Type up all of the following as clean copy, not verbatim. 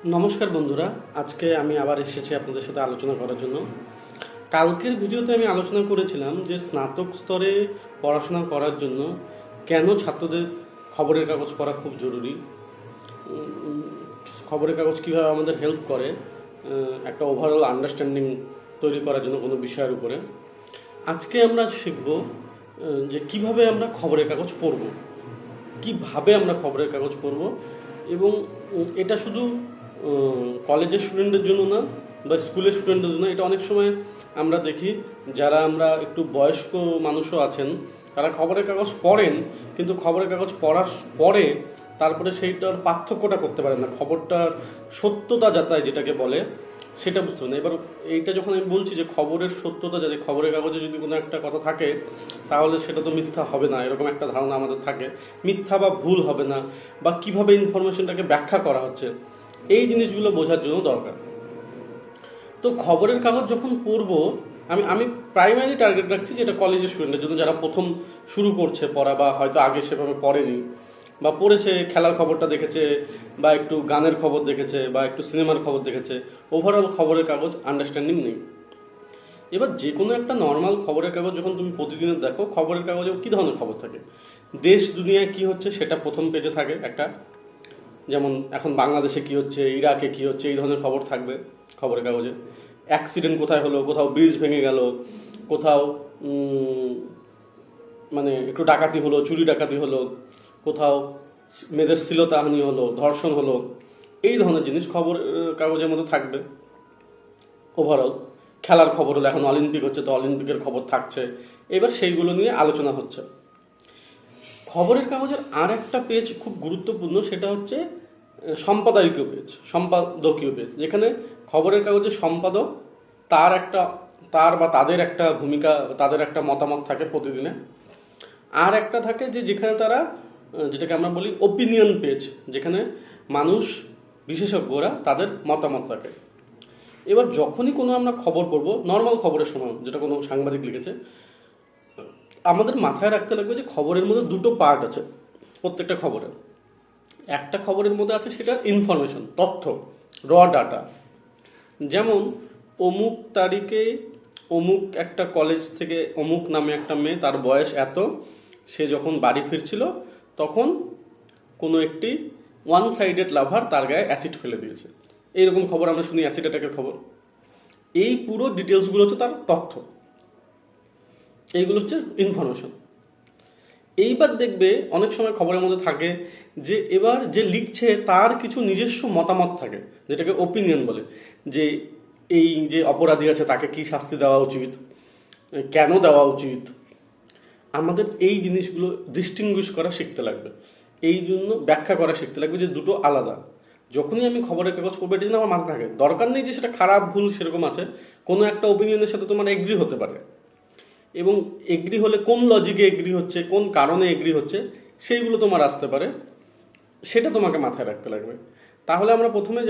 নমস্কার বন্ধুরা, আজকে আমি আবার এসেছি আপনাদের সাথে আলোচনা করার জন্য। কালকের ভিডিওতে আমি আলোচনা করেছিলাম যে স্নাতক স্তরে পড়াশোনা করার জন্য কেন ছাত্রদের খবরের কাগজ পড়া খুব জরুরি, উম, খবরের কাগজ কীভাবে আমাদের হেল্প করে একটা ওভারঅল আন্ডারস্ট্যান্ডিং তৈরি করার জন্য কোনো বিষয়ের উপরে। আজকে আমরা শিখব যে কিভাবে আমরা খবরের কাগজ পড়ব, কিভাবে আমরা খবরের কাগজ পড়ব। এবং এটা শুধু কলেজের স্টুডেন্টদের জন্য না বা স্কুলের স্টুডেন্টদের জন্য, এটা অনেক সময় আমরা দেখি যারা আমরা একটু বয়স্ক মানুষও আছেন, তারা খবরের কাগজ পড়েন, কিন্তু খবরের কাগজ পড়ার পরে তারপরে সেইটার পার্থক্যটা করতে পারেন না, খবরটার সত্যতা যাচাই যেটাকে বলে সেটা বুঝতে পারেন না। এবার এইটা যখন আমি বলছি যে খবরের সত্যতা যাচাই, খবরের কাগজে যদি কোনো একটা কথা থাকে তাহলে সেটা তো মিথ্যা হবে না, এরকম একটা ধারণা আমাদের থাকে, মিথ্যা বা ভুল হবে না, বা কিভাবে ইনফরমেশনটাকে ব্যাখ্যা করা হচ্ছে, এই জিনিসগুলো বোঝার জন্য দরকার। তো খবরের কাগজ যখন পড়বো, আমি প্রাইমারি টার্গেট রাখছি যেটা কলেজের স্টুডেন্টের জন্য, যারা প্রথম শুরু করছে পড়া বা হয়তো আগে সেভাবে পড়েনি, বা পড়েছে খেলার খবরটা দেখেছে, বা একটু গানের খবর দেখেছে, বা একটু সিনেমার খবর দেখেছে, ওভারঅল খবরের কাগজ আন্ডারস্ট্যান্ডিং নেই। এবার যে কোনো একটা নর্মাল খবরের কাগজ যখন তুমি প্রতিদিনের দেখো, খবরের কাগজে কী ধরনের খবর থাকে, দেশ দুনিয়ায় কী হচ্ছে সেটা প্রথম পেজে থাকে একটা, যেমন এখন বাংলাদেশে কী হচ্ছে, ইরাকে কী হচ্ছে, এই ধরনের খবর থাকবে খবরের কাগজে। অ্যাক্সিডেন্ট কোথায় হলো, কোথাও ব্রিজ ভেঙে গেল, কোথাও মানে একটু ডাকাতি হলো, চুরি ডাকাতি হলো, কোথাও মেয়েদের শ্লীলতাহানি হলো, ধর্ষণ হলো, এই ধরনের জিনিস খবর কাগজের মধ্যে থাকবে। ওভারঅল খেলার খবর হলো, এখন অলিম্পিক হচ্ছে তো অলিম্পিকের খবর থাকছে, এবার সেইগুলো নিয়ে আলোচনা হচ্ছে। খবরের কাগজের আর একটা পেজ খুব গুরুত্বপূর্ণ, সেটা হচ্ছে সম্পাদকীয় পেজ, সম্পাদকীয় পেজ, যেখানে খবরের কাগজের সম্পাদক তার বা তাদের একটা ভূমিকা, তাদের একটা মতামত থাকে প্রতিদিনে। আর একটা থাকে যে যেখানে তারা, যেটাকে আমরা বলি ওপিনিয়ন পেজ, যেখানে মানুষ, বিশেষজ্ঞরা তাদের মতামত থাকে। এবার যখনই কোনো আমরা খবর পড়বো, নর্মাল খবরের সময় যেটা কোনো সাংবাদিক লিখেছে, আমাদের মাথায় রাখতে লাগবে যে খবরের মধ্যে দুটো পার্ট আছে প্রত্যেকটা খবরের। একটা খবরের মধ্যে আছে সেটা ইনফরমেশন, তথ্য, র ডাটা। যেমন অমুক তারিখে অমুক একটা কলেজ থেকে অমুক নামে একটা মেয়ে, তার বয়স এত, সে যখন বাড়ি ফিরছিল তখন কোনো একটি ওয়ান সাইডেড লাভার তার গায়ে অ্যাসিড ফেলে দিয়েছে, এইরকম খবর আমরা শুনি, অ্যাসিড অ্যাটাকের খবর। এই পুরো ডিটেলসগুলো হচ্ছে তার তথ্য, এইগুলো হচ্ছে ইনফরমেশন। এইবার দেখবে অনেক সময় খবরের মধ্যে থাকে যে এবার যে লিখছে তার কিছু নিজস্ব মতামত থাকে, যেটাকে ওপিনিয়ন বলে, যে এই যে অপরাধী আছে তাকে কি শাস্তি দেওয়া উচিত, কেন দেওয়া উচিত। আমাদের এই জিনিসগুলো ডিস্টিংগুইশ করা শিখতে লাগবে, এই জন্য ব্যাখ্যা করা শিখতে লাগবে যে দুটো আলাদা। যখনই আমি খবরের কাগজ পড়বো, এটা যেন আমার মাথায় থাকে, দরকার নেই যে সেটা খারাপ ভুল সেরকম আছে, কোনো একটা ওপিনিয়নের সাথে তোমার এগ্রি হতে পারে, এবং এগ্রি হলে কোন লজিকে এগ্রি হচ্ছে, কোন কারণে এগ্রি হচ্ছে, সেইগুলো তোমার আসতে পারে, সেটা তোমাকে মাথায় রাখতে লাগবে। তাহলে আমরা প্রথমে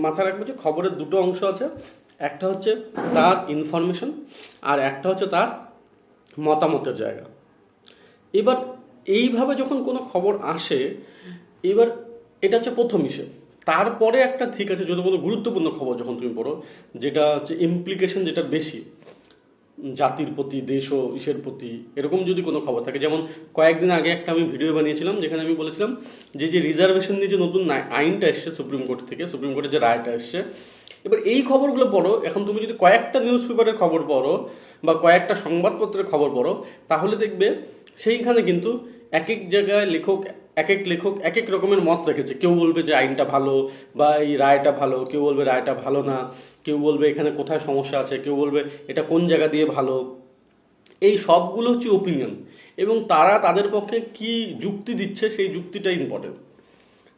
মাথায় রাখবো যে খবরের দুটো অংশ আছে, একটা হচ্ছে তার ইনফরমেশন, আর একটা হচ্ছে তার মতামতের জায়গা। এবার এইভাবে যখন কোনো খবর আসে, এবার এটা হচ্ছে প্রথম ইস্যু। তারপরে একটা ঠিক আছে, যদি কোনো গুরুত্বপূর্ণ খবর যখন তুমি পড়ো, যেটা হচ্ছে ইমপ্লিকেশন যেটা বেশি, জাতির প্রতি, দেশ ও ইসের প্রতি, এরকম যদি কোনো খবর থাকে, যেমন কয়েকদিন আগে একটা আমি ভিডিও বানিয়েছিলাম যেখানে আমি বলেছিলাম যে যে রিজার্ভেশন নিয়ে যে নতুন আইনটা এসছে সুপ্রিম কোর্ট থেকে, সুপ্রিম কোর্টের যে রায়টা এসছে, এবার এই খবরগুলো পড়ো। এখন তুমি যদি কয়েকটা নিউজ পেপারের খবর পড়ো বা কয়েকটা সংবাদপত্রের খবর পড়ো, তাহলে দেখবে সেইখানে কিন্তু এক এক জায়গায় লেখক এক এক রকমের মত রেখেছে। কেউ বলবে যে আইনটা ভালো বা এই রায়টা ভালো, কেউ বলবে রায়টা ভালো না, কেউ বলবে এখানে কোথায় সমস্যা আছে, কেউ বলবে এটা কোন জায়গা দিয়ে ভালো। এই সবগুলো হচ্ছে ওপিনিয়ন, এবং তারা তাদের পক্ষে কি যুক্তি দিচ্ছে সেই যুক্তিটা ইম্পর্টেন্ট।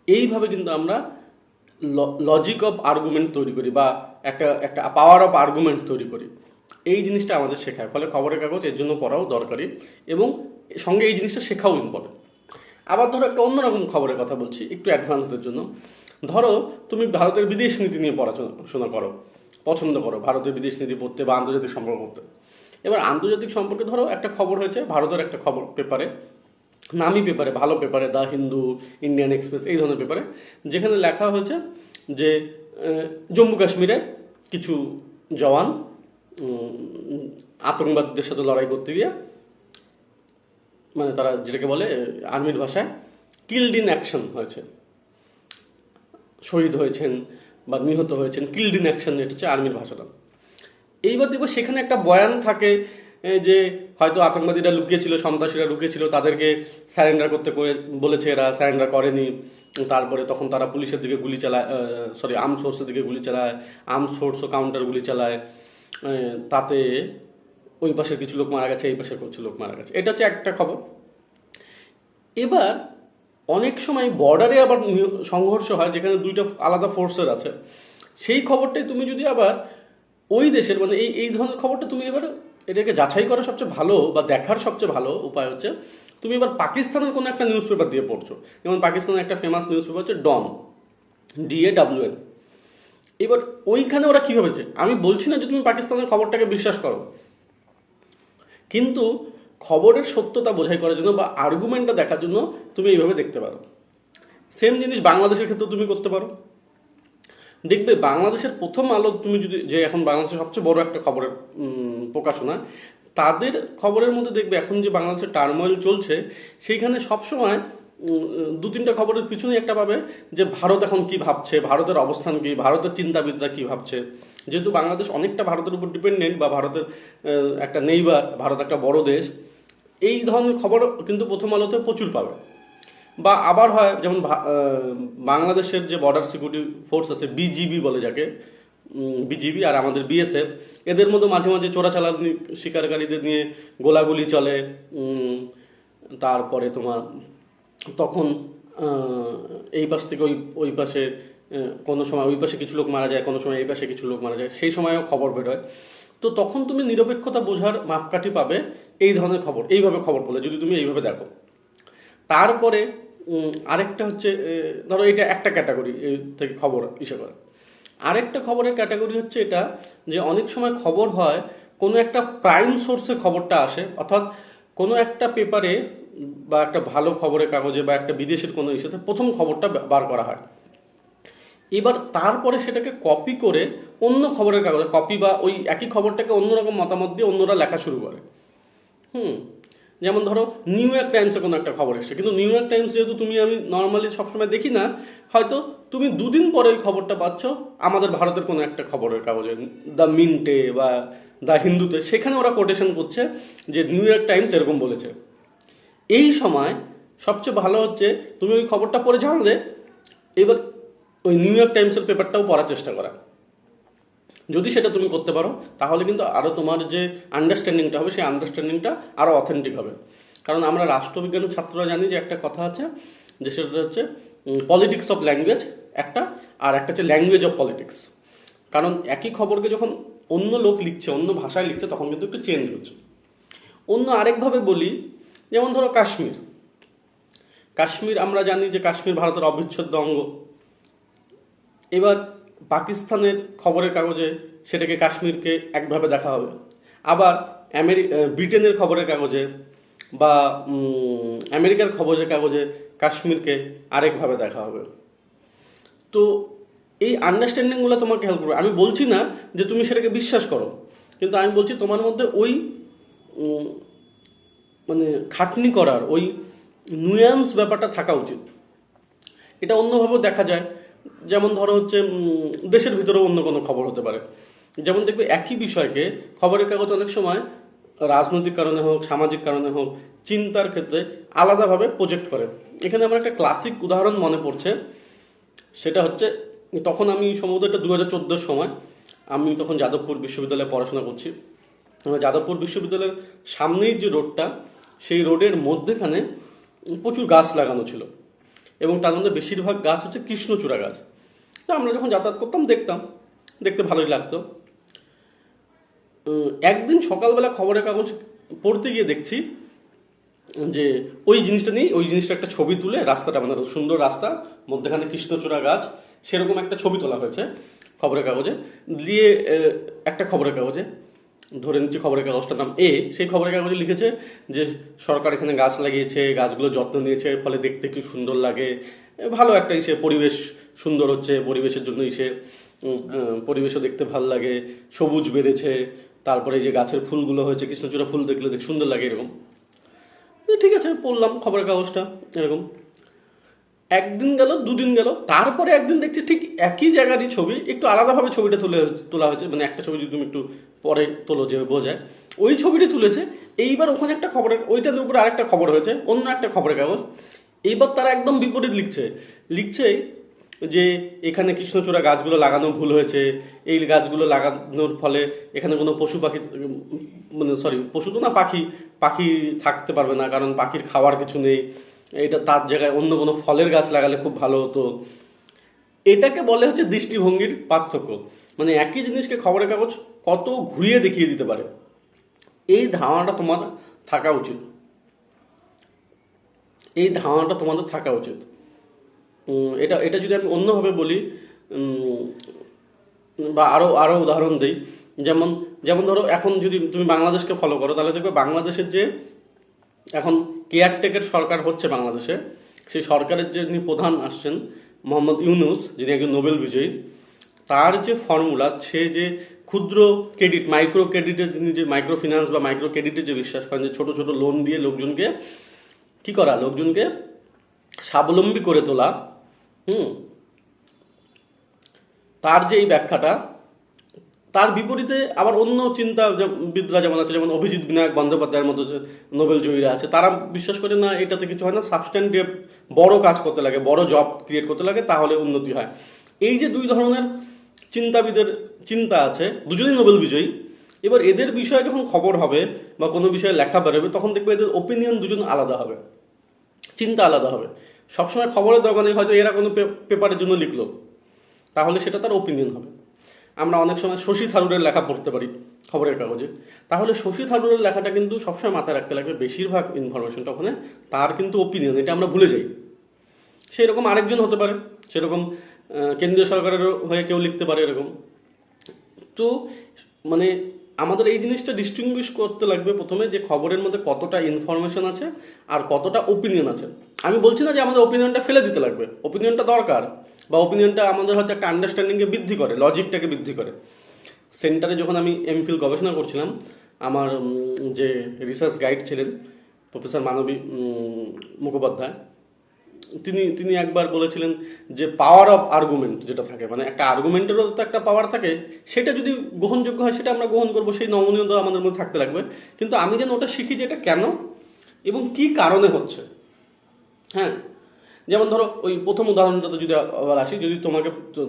এইভাবে কিন্তু আমরা লজিক অফ আর্গুমেন্ট তৈরি করি, বা একটা একটা পাওয়ার অফ আর্গুমেন্ট তৈরি করি। এই জিনিসটা আমাদের শেখায়, ফলে খবরের কাগজ এর জন্য পড়াও দরকারি, এবং সঙ্গে এই জিনিসটা শেখাও ইম্পর্টেন্ট। আবার ধরো একটা অন্যরকম খবরের কথা বলছি, একটু অ্যাডভান্সদের জন্য। ধরো তুমি ভারতের বিদেশ নীতি নিয়ে পড়াশোনা করো, পছন্দ করো ভারতের বিদেশ নীতি পড়তে বা আন্তর্জাতিক সম্পর্ক পড়তে। এবার আন্তর্জাতিক সম্পর্কে ধরো একটা খবর হয়েছে ভারতের একটা খবর পেপারে, নামি পেপারে, ভালো পেপারে, দ্য হিন্দু, ইন্ডিয়ান এক্সপ্রেস, এই ধরনের পেপারে, যেখানে লেখা হয়েছে যে জম্মু কাশ্মীরে কিছু জওয়ান আতঙ্কবাদীদের সাথে লড়াই করতে গিয়ে, মানে তারা যেটাকে বলে আর্মির ভাষায় কিল্ড ইন অ্যাকশন হয়েছে, শহীদ হয়েছেন বা নিহত হয়েছেন। কিল্ড ইন অ্যাকশন এটা হচ্ছে আর্মির ভাষাটা। এইবার দেখবো সেখানে একটা বয়ান থাকে যে হয়তো আতঙ্কবাদীরা লুকিয়েছিল, সন্ত্রাসীরা লুকিয়েছিল, তাদেরকে স্যারেন্ডার করতে বলেছে, এরা স্যারেন্ডার করেনি। তারপরে তখন তারা পুলিশের দিকে গুলি চালায়, আর্মড ফোর্সের দিকে গুলি চালায়, আর্মড ফোর্সও কাউন্টার গুলি চালায়, তাতে ওই পাশের কিছু লোক মারা গেছে, এই পাশের কিছু লোক মারা গেছে। এটা হচ্ছে একটা খবর। এবার অনেক সময় বর্ডারে আবার সংঘর্ষ হয়, যেখানে দুইটা আলাদা ফোর্সের আছে। সেই খবরটাই তুমি যদি আবার ওই দেশের, মানে এই ধরনের খবরটা তুমি এবার এটাকে যাচাই করা সবচেয়ে ভালো বা দেখার সবচেয়ে ভালো উপায় হচ্ছে তুমি এবার পাকিস্তানের কোনো একটা নিউজ পেপার দিয়ে পড়ছো। যেমন পাকিস্তানের একটা ফেমাস নিউজ পেপার হচ্ছে ডন, DAWN। এবার ওইখানে ওরা কীভাবে হচ্ছে, আমি বলছি না যে তুমি পাকিস্তানের খবরটাকে বিশ্বাস করো, কিন্তু খবরের সত্যতা বোঝাই করার জন্য বা আর্গুমেন্টটা দেখার জন্য তুমি এইভাবে দেখতে পারো। সেম জিনিস বাংলাদেশের ক্ষেত্রে তুমি করতে পারো। দেখবে বাংলাদেশের প্রথম আলো, তুমি যদি, যে এখন বাংলাদেশের সবচেয়ে বড় একটা খবরের প্রকাশনা, তাদের খবরের মধ্যে দেখবে এখন যে বাংলাদেশের টার্মোয়েল চলছে, সেইখানে সবসময় দু তিনটা খবরের পিছনে একটা পাবে যে ভারত এখন কি ভাবছে, ভারতের অবস্থান কি, ভারতের চিন্তাবিদরা কি ভাবছে। যেহেতু বাংলাদেশ অনেকটা ভারতের উপর ডিপেন্ডেন্ট বা ভারতের একটা নেইবার, ভারত একটা বড় দেশ, এই ধরনের খবর কিন্তু প্রথম আলোতে প্রচুর পাবে। বা আবার হয় যেমন বাংলাদেশের যে বর্ডার সিকিউরিটি ফোর্স আছে, BGB বলে যাকে, BGB আর আমাদের BSF, এদের মধ্যে মাঝে মাঝে চোরাচালানি শিকারকারীদের নিয়ে গোলাগুলি চলে। তারপরে তোমার তখন এই পাশ থেকে ওই পাশে কোনো সময় ওই পাশে কিছু লোক মারা যায়, কোনো সময় এই পাশে কিছু লোক মারা যায়, সেই সময়ও খবর বেরোয়। তো তখন তুমি নিরপেক্ষতা বোঝার মাপকাঠি পাবে এই ধরনের খবর, এইভাবে খবর বলে যদি তুমি এইভাবে দেখো। তারপরে আরেকটা হচ্ছে, ধরো এটা একটা ক্যাটাগরি থেকে খবর ইসে করে। আরেকটা খবরের ক্যাটাগরি হচ্ছে এটা, যে অনেক সময় খবর হয় কোনো একটা প্রাইম সোর্সে খবরটা আসে, অর্থাৎ কোনো একটা পেপারে বা একটা ভালো খবরের কাগজে বা একটা বিদেশের কোনো ইস্যুতে প্রথম খবরটা বার করা হয়। এবার তারপরে সেটাকে কপি করে অন্য খবরের কাগজে কপি, বা ওই একই খবরটাকে অন্যরকম মতামত দিয়ে অন্যরা লেখা শুরু করে। যেমন ধরো নিউ ইয়র্ক টাইমসে কোনো একটা খবর এসছে, কিন্তু নিউ ইয়র্ক টাইমস যেহেতু আমি নর্মালি সবসময় দেখি না, হয়তো তুমি দুদিন পরে ওই খবরটা পাচ্ছ আমাদের ভারতের কোনো একটা খবরের কাগজে, দ্য মিন্টে বা দ্য হিন্দুতে, সেখানে ওরা কোটেশন করছে যে নিউ ইয়র্ক টাইমস এরকম বলেছে। এই সময় সবচেয়ে ভালো হচ্ছে তুমি ওই খবরটা পড়ে জানলে, এবার ওই নিউ ইয়র্ক টাইমসের পেপারটাও পড়ার চেষ্টা করা। যদি সেটা তুমি করতে পারো তাহলে কিন্তু আরও তোমার যে আন্ডারস্ট্যান্ডিংটা হবে, সেই আন্ডারস্ট্যান্ডিংটা আরও অথেন্টিক হবে। কারণ আমরা রাষ্ট্রবিজ্ঞানের ছাত্ররা জানি যে একটা কথা আছে, যে সেটা হচ্ছে পলিটিক্স অফ ল্যাঙ্গুয়েজ একটা, আর একটা হচ্ছে ল্যাঙ্গুয়েজ অফ পলিটিক্স। কারণ একই খবরকে যখন অন্য লোক লিখছে, অন্য ভাষায় লিখছে, তখন কিন্তু একটু চেঞ্জ হচ্ছে। অন্য আরেকভাবে বলি, যেমন ধরো কাশ্মীর আমরা জানি যে কাশ্মীর ভারতের অবিচ্ছেদ্য অঙ্গ। এবার পাকিস্তানের খবরের কাগজে সেটাকে কাশ্মীরকে একভাবে দেখা হবে, আবার ব্রিটেনের খবরের কাগজে বা আমেরিকার খবরের কাগজে কাশ্মীরকে আরেকভাবে দেখা হবে। তো এই আন্ডারস্ট্যান্ডিংগুলো তোমাকে হেল্প করবে। আমি বলছি না যে তুমি সেটাকে বিশ্বাস করো, কিন্তু আমি বলছি তোমার মধ্যে ওই মানে খাটনি করার ওই নুয়ান্স ব্যাপারটা থাকা উচিত। এটা অন্যভাবেও দেখা যায়, যেমন ধরো হচ্ছে দেশের ভিতরেও অন্য কোনো খবর হতে পারে। যেমন দেখবে একই বিষয়কে খবরের কাগজ অনেক সময় রাজনৈতিক কারণে হোক, সামাজিক কারণে হোক, চিন্তার ক্ষেত্রে আলাদাভাবে প্রজেক্ট করে। এখানে আমার একটা ক্লাসিক উদাহরণ মনে পড়ছে, সেটা হচ্ছে তখন আমি সম্ভবত এটা 2014 সময়, আমি তখন যাদবপুর বিশ্ববিদ্যালয়ে পড়াশোনা করছি। যাদবপুর বিশ্ববিদ্যালয়ের সামনেই যে রোডটা, সেই রোডের মধ্যেখানে প্রচুর গাছ লাগানো ছিল, এবং তার মধ্যে বেশিরভাগ গাছ হচ্ছে কৃষ্ণচূড়া গাছ। তো আমরা যখন যাতায়াত করতাম দেখতাম, দেখতে ভালোই লাগতো। একদিন সকালবেলা খবরের কাগজ পড়তে গিয়ে দেখছি যে ওই জিনিসটা নেই, ওই জিনিসটা একটা ছবি তুলে রাস্তাটা, মানে সুন্দর রাস্তা, মধ্যেখানে কৃষ্ণচূড়া গাছ, সেরকম একটা ছবি তোলা হয়েছে খবরের কাগজে দিয়ে। একটা খবরের কাগজে, ধরে নিচ্ছি খবরের কাগজটার নাম সেই খবরের কাগজে লিখেছে যে সরকার এখানে গাছ লাগিয়েছে, গাছগুলো যত্ন নিয়েছে, ফলে দেখতে কি সুন্দর লাগে, ভালো একটা পরিবেশ সুন্দর হচ্ছে, পরিবেশের জন্য এসে পরিবেশও দেখতে ভালো লাগে, সবুজ বেড়েছে, তারপরে এই যে গাছের ফুলগুলো হয়েছে, কৃষ্ণচূড়া ফুল দেখলে দেখ সুন্দর লাগে এরকম। ঠিক আছে, পড়লাম খবরের কাগজটা এরকম। একদিন গেল, দুদিন গেল, তারপরে একদিন দেখছি ঠিক একই জায়গারই ছবি, একটু আলাদাভাবে ছবিটা তোলা হয়েছে, মানে একটা ছবি যদি তুমি একটু পরে তোলো যে বোঝায়, ওই ছবিটি তুলেছে। এইবার ওখানে একটা খবরের, ওইটার উপরে আরেকটা খবর হয়েছে, অন্য একটা খবরের কাগজ। এইবার তারা একদম বিপরীত লিখছে যে এখানে কৃষ্ণচূড়া গাছগুলো লাগানো ভুল হয়েছে, এই গাছগুলো লাগানোর ফলে এখানে কোনো পশু পাখি, মানে সরি পশু তো না, পাখি পাখি থাকতে পারবে না, কারণ পাখির খাওয়ার কিছু নেই, এটা তার জায়গায় অন্য কোনো ফলের গাছ লাগালে খুব ভালো হতো। এটাকে বলে হচ্ছে দৃষ্টিভঙ্গির পার্থক্য। মানে একই জিনিসকে খবরের কাগজ কত ঘুরিয়ে দেখিয়ে দিতে পারে, এই ধারণাটা তোমার থাকা উচিত, এই ধারণাটা তোমাদের থাকা উচিত। এটা এটা যদি আমি অন্যভাবে বলি, বা আরও আরও উদাহরণ দিই, যেমন যেমন ধরো এখন যদি তুমি বাংলাদেশকে ফলো করো, তাহলে দেখবে বাংলাদেশের যে এখন কেয়ারটেকের সরকার হচ্ছে বাংলাদেশে, সেই সরকারের যে যিনি প্রধান আসছেন মোহাম্মদ ইউনুস, যিনি একজন নোবেল বিজয়ী, তার যে ফর্মুলা, সে যে ক্ষুদ্র ক্রেডিট, মাইক্রো ক্রেডিটের, যিনি যে মাইক্রো ফিন্যান্স বা মাইক্রো ক্রেডিটের যে বিশ্বাস করেন, যে ছোট ছোট লোন দিয়ে লোকজনকে কি করা, লোকজনকে স্বাবলম্বী করে তোলা, তার যে এই ব্যাখ্যাটা, তার বিপরীতে আবার অন্য চিন্তাবিদরা যেমন আছে, যেমন অভিজিৎ বিনায়ক বন্দ্যোপাধ্যায়ের মতো যে নোবেল জয়ীরা আছে, তারা বিশ্বাস করে না এটাতে কিছু হয় না, সাবস্ট্যান্টিভ বড় কাজ করতে লাগে, বড় জব ক্রিয়েট করতে লাগে, তাহলে উন্নতি হয়। এই যে দুই ধরনের চিন্তাবিদের চিন্তা আছে, দুজনেই নোবেল বিজয়ী। এবার এদের বিষয়ে যখন খবর হবে বা কোনো বিষয়ে লেখা বেরোবে, তখন দেখবে এদের ওপিনিয়ন দুজন আলাদা হবে, চিন্তা আলাদা হবে। সবসময় খবরের দরকার নেই, হয়তো এরা কোনো পেপারের জন্য লিখলো, তাহলে সেটা তার ওপিনিয়ন হবে। আমরা অনেক সময় শশী থারুরের লেখা পড়তে পারি খবরের কাগজে, তাহলে শশী থারুরের লেখাটা কিন্তু সবসময় মাথায় রাখতে লাগবে, বেশিরভাগ ইনফরমেশনটা ওখানে তার কিন্তু ওপিনিয়ন, এটা আমরা ভুলে যাই। সেই রকম আরেকজন হতে পারে, সেরকম কেন্দ্রীয় সরকারের হয়ে কেউ লিখতে পারে এরকম। তো মানে আমাদের এই জিনিসটা ডিস্টিংগুইশ করতে লাগবে প্রথমে, যে খবরের মধ্যে কতটা ইনফরমেশন আছে আর কতটা ওপিনিয়ন আছে। আমি বলছি না যে আমাদের ওপিনিয়নটা ফেলে দিতে লাগবে, ওপিনিয়নটা দরকার, বা ওপিনিয়নটা আমাদের হয়তো একটা আন্ডারস্ট্যান্ডিংকে বৃদ্ধি করে, লজিকটাকে বৃদ্ধি করে। সেন্টারে যখন আমি এমফিল গবেষণা করছিলাম, আমার যে রিসার্চ গাইড ছিলেন প্রফেসর মানবী মুখোপাধ্যায়, তিনি একবার বলেছিলেন যে পাওয়ার অফ আর্গুমেন্ট যেটা থাকে, মানে একটা আর্গুমেন্টেরও তো একটা পাওয়ার থাকে, সেটা যদি গ্রহণযোগ্য হয় সেটা আমরা গ্রহণ করবো, সেই নমনীয়তা আমাদের মধ্যে থাকতে লাগবে। কিন্তু আমি যেন ওটা শিখি যে এটা কেন এবং কি কারণে হচ্ছে। হ্যাঁ, যেমন ধরো ওই প্রথম উদাহরণটাতে যদি আবার আসি, যদি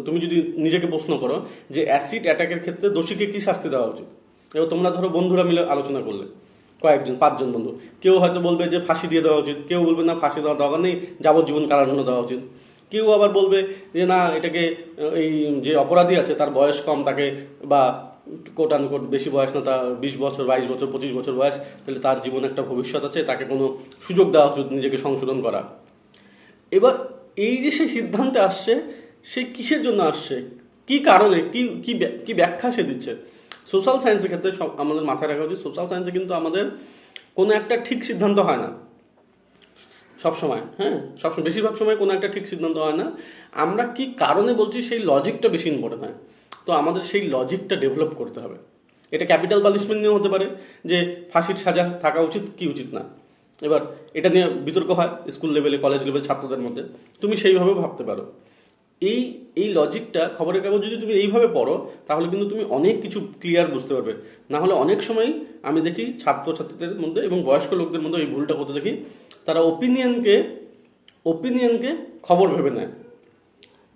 তুমি যদি নিজেকে প্রশ্ন করো যে অ্যাসিড অ্যাটাকের ক্ষেত্রে দোষীকে কি শাস্তি দেওয়া উচিত, এবার তোমরা ধরো বন্ধুরা মিলে আলোচনা করলে, কয়েকজন, 5জন বন্ধু, কেউ হয়তো বলবে যে ফাঁসি দিয়ে দেওয়া উচিত, কেউ বলবে না ফাঁসি দেওয়ার দরকার নেই, যাবজ্জীবন কারাদণ্ড দেওয়া উচিত, কেউ আবার বলবে যে না, এটাকে এই যে অপরাধী আছে তার বয়স কম, তাকে বা কোট আনকোট বেশি বয়স না, তার 20 বছর, 22 বছর, 25 বছর বয়স, তাহলে তার জীবনে একটা ভবিষ্যৎ আছে, তাকে কোনো সুযোগ দেওয়া উচিত নিজেকে সংশোধন করা। এবার এই যে সে সিদ্ধান্তে আসছে, সে কিসের জন্য আসছে, কি কারণে, কি ব্যাখ্যা সে দিচ্ছে। সোশ্যাল সায়েন্সের ক্ষেত্রে আমাদের মাথায় রাখা উচিত, সোশ্যাল সায়েন্সে কিন্তু আমাদের কোনো একটা ঠিক সিদ্ধান্ত হয় না সবসময়। হ্যাঁ, সবসময়, বেশিরভাগ সময় কোনো একটা ঠিক সিদ্ধান্ত হয় না, আমরা কি কারণে বলছি সেই লজিকটা বেশি ইম্পর্টেন্ট হয়। তো আমাদের সেই লজিকটা ডেভেলপ করতে হবে। এটা ক্যাপিটাল পানিশমেন্ট নিয়েও হতে পারে, যে ফাঁসির সাজা থাকা উচিত কি উচিত না। এবার এটা নিয়ে বিতর্ক হয় স্কুল লেভেলে, কলেজ লেভেলে ছাত্রদের মধ্যে, তুমি সেইভাবে ভাবতে পারো। এই লজিকটা খবরের কাগজ যদি তুমি এইভাবে পড়ো, তাহলে কিন্তু তুমি অনেক কিছু ক্লিয়ার বুঝতে পারবে। না হলে অনেক সময় আমি দেখি ছাত্রছাত্রীদের মধ্যে এবং বয়স্ক লোকদের মধ্যে এই ভুলটা করতে দেখি, তারা ওপিনিয়নকে খবর ভেবে নেয়।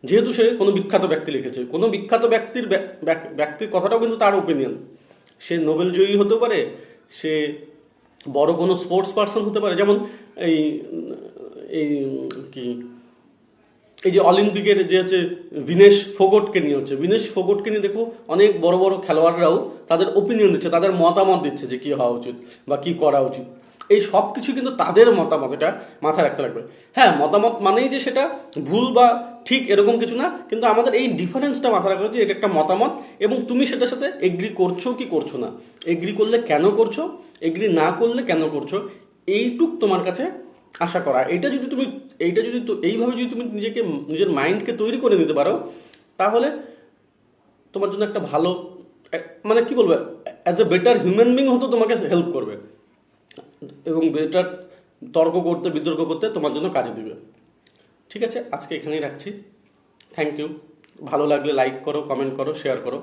যেহেতু সে কোনো বিখ্যাত ব্যক্তি লিখেছে, কোনো বিখ্যাত ব্যক্তির কথাটাও কিন্তু তার ওপিনিয়ন। সে নোবেল জয়ী হতে পারে, সে বড় কোনো স্পোর্টস পার্সন হতে পারে, যেমন এই এই কি এই যে অলিম্পিকের যে হচ্ছে ভিনেশ ফোগটকে নিয়ে দেখো, অনেক বড় বড় খেলোয়াড়রাও তাদের ওপিনিয়ন দিচ্ছে, তাদের মতামত দিচ্ছে যে কী হওয়া উচিত বা কী করা উচিত। এই সব কিছু কিন্তু তাদের মতামত, এটা মাথায় রাখতে লাগবে। হ্যাঁ, মতামত মানেই যে সেটা ভুল বা ঠিক এরকম কিছু না, কিন্তু আমাদের এই ডিফারেন্সটা মাথায় রাখা উচিত, এটা একটা মতামত এবং তুমি সেটার সাথে এগ্রি করছো কি করছো না, এগ্রি করলে কেন করছো, এগ্রি না করলে কেন করছো, এইটুক তোমার কাছে আশা করা। এটা যদি তুমি এইটা যদি তো এইভাবে যদি তুমি নিজের মাইন্ডকে তৈরি করে নিতে পারো, তাহলে তোমার জন্য একটা ভালো মানে কি বলবো, as a better human being হতে তোমাকে হেল্প করবে এবং বেটার তর্ক করতে বিতর্ক করতে তোমার জন্য কাজে দিবে। ঠিক আছে, আজকে এখানেই রাখছি। Thank you. ভালো লাগলে লাইক করো, কমেন্ট করো, শেয়ার করো।